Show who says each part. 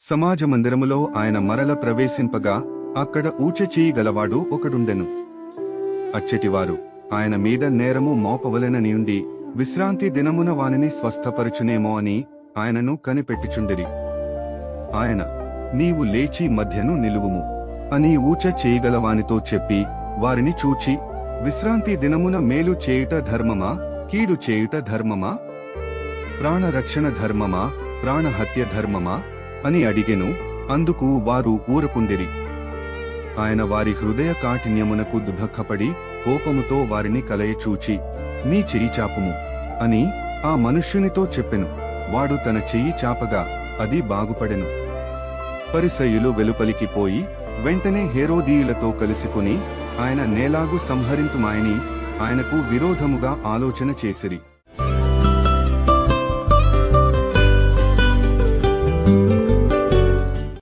Speaker 1: సమాజమందిరములో ఆయన మరల ప్రవేశింపగా అక్కడ ఊచచేయి గలవాడు ఒకడుండెను. అచ్చటివారు ఆయన మీద నేరము మోపవలెననియుండి విశ్రాంతి దినమున వానిని స్వస్థపరచునేమో అని ఆయనను కనిపెట్టుచుండిరి. ఆయన, నీవు లేచి మధ్యను నిలువుము అని ఊచ చేయగలవానితో చెప్పి వారిని చూచి, విశ్రాంతి దినమున మేలు చేయుట ధర్మమా, కీడు చేయుట ధర్మమా, ప్రాణరక్షణ ధర్మమా, ప్రాణహత్య ధర్మమా అని అడిగెను. అందుకు వారు ఊరకుండిరి. ఆయన వారి హృదయ కాఠిన్యమునకు దుఃఖపడి కోపముతో వారిని కలయచూచి, నీ చెయ్యి చాపుము అని ఆ మనుష్యునితో చెప్పెను. వాడు తన చెయ్యి చాపగా అది బాగుపడెను. పరిసయ్యులు వెలుపలికి పోయి వెంటనే హేరోదీయులతో కలుసుకుని ఆయన నేలాగు సంహరింతుమాయని ఆయనకు విరోధముగా ఆలోచన చేసిరి.